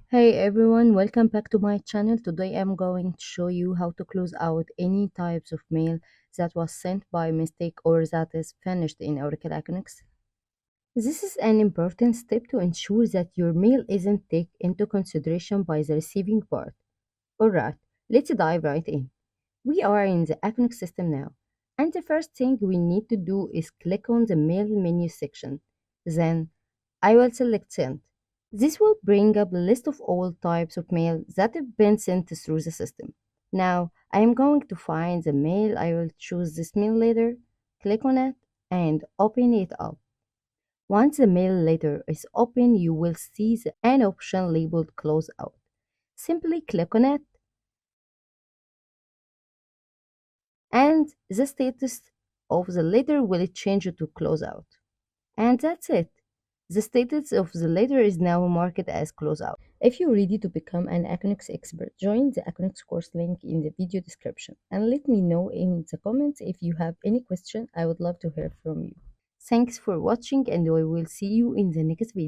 Hey everyone, welcome back to my channel. Today I'm going to show you how to close out any types of mail that was sent by mistake or that is finished in Oracle Aconex. This is an important step to ensure that your mail isn't taken into consideration by the receiving part. Alright, let's dive right in. We are in the Aconex system now, and the first thing we need to do is click on the mail menu section. Then I will select send. This will bring up a list of all types of mail that have been sent through the system. Now, I am going to find the mail. I will choose this mail letter, click on it, and open it up. Once the mail letter is open, you will see an option labeled Close Out. Simply click on it, and the status of the letter will change to Close Out. And that's it. The status of the letter is now marked as closeout. If you're ready to become an Aconex expert, join the Aconex course link in the video description and let me know in the comments if you have any question. I would love to hear from you. Thanks for watching and I will see you in the next video.